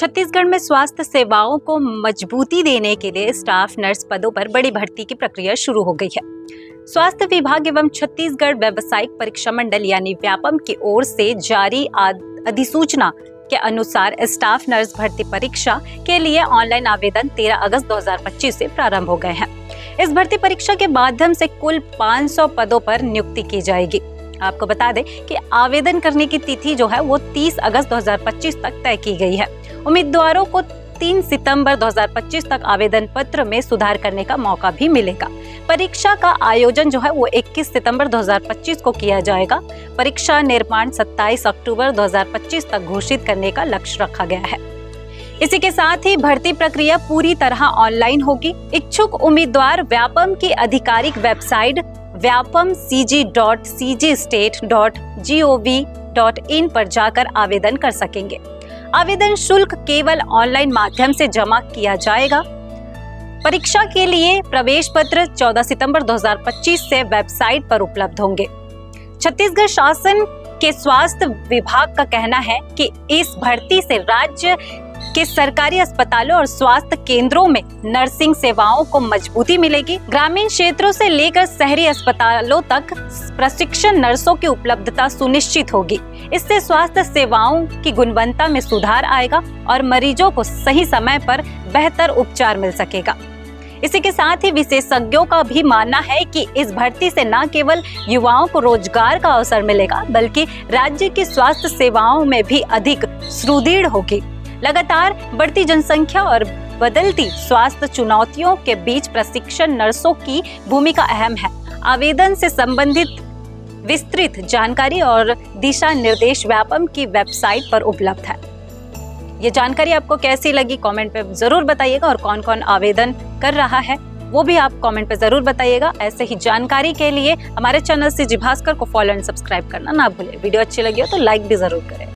छत्तीसगढ़ में स्वास्थ्य सेवाओं को मजबूती देने के लिए स्टाफ नर्स पदों पर बड़ी भर्ती की प्रक्रिया शुरू हो गई है। स्वास्थ्य विभाग एवं छत्तीसगढ़ व्यावसायिक परीक्षा मंडल यानी व्यापम की ओर से जारी अधिसूचना के अनुसार स्टाफ नर्स भर्ती परीक्षा के लिए ऑनलाइन आवेदन 13 अगस्त 2025 से प्रारंभ हो गए हैं। इस भर्ती परीक्षा के माध्यम से कुल 500 पदों पर नियुक्ति की जाएगी। आपको बता दें कि आवेदन करने की तिथि जो है वो 30 अगस्त 2025 तक तय की गई है। उम्मीदवारों को 3 सितंबर 2025 तक आवेदन पत्र में सुधार करने का मौका भी मिलेगा। परीक्षा का आयोजन जो है वो 21 सितंबर 2025 को किया जाएगा। परीक्षा निर्माण 27 अक्टूबर 2025 तक घोषित करने का लक्ष्य रखा गया है। इसी के साथ ही भर्ती प्रक्रिया पूरी तरह ऑनलाइन होगी। इच्छुक उम्मीदवार व्यापम की आधिकारिक वेबसाइट vyapamcgstate.gov.in पर जाकर आवेदन कर सकेंगे। आवेदन शुल्क केवल ऑनलाइन माध्यम से जमा किया जाएगा। परीक्षा के लिए प्रवेश पत्र 14 सितंबर 2025 से वेबसाइट पर उपलब्ध होंगे। छत्तीसगढ़ शासन के स्वास्थ्य विभाग का कहना है कि इस भर्ती से राज्य के सरकारी अस्पतालों और स्वास्थ्य केंद्रों में नर्सिंग सेवाओं को मजबूती मिलेगी। ग्रामीण क्षेत्रों से लेकर शहरी अस्पतालों तक प्रशिक्षण नर्सों की उपलब्धता सुनिश्चित होगी। इससे स्वास्थ्य सेवाओं की गुणवत्ता में सुधार आएगा और मरीजों को सही समय पर बेहतर उपचार मिल सकेगा। इसी के साथ ही विशेषज्ञों का भी मानना है कि इस भर्ती से न केवल युवाओं को रोजगार का अवसर मिलेगा बल्कि राज्य की स्वास्थ्य सेवाओं में भी अधिक सुदृढ़ होगी। लगातार बढ़ती जनसंख्या और बदलती स्वास्थ्य चुनौतियों के बीच प्रशिक्षण नर्सों की भूमिका अहम है। आवेदन से संबंधित विस्तृत जानकारी और दिशा निर्देश व्यापम की वेबसाइट पर उपलब्ध है। ये जानकारी आपको कैसी लगी कमेंट पे जरूर बताइएगा और कौन कौन आवेदन कर रहा है वो भी आप कमेंट पे जरूर बताइएगा। ऐसे ही जानकारी के लिए हमारे चैनल CG भास्कर को फॉलो एंड सब्सक्राइब करना ना भूलें। वीडियो अच्छी लगी हो तो लाइक भी जरूर करें।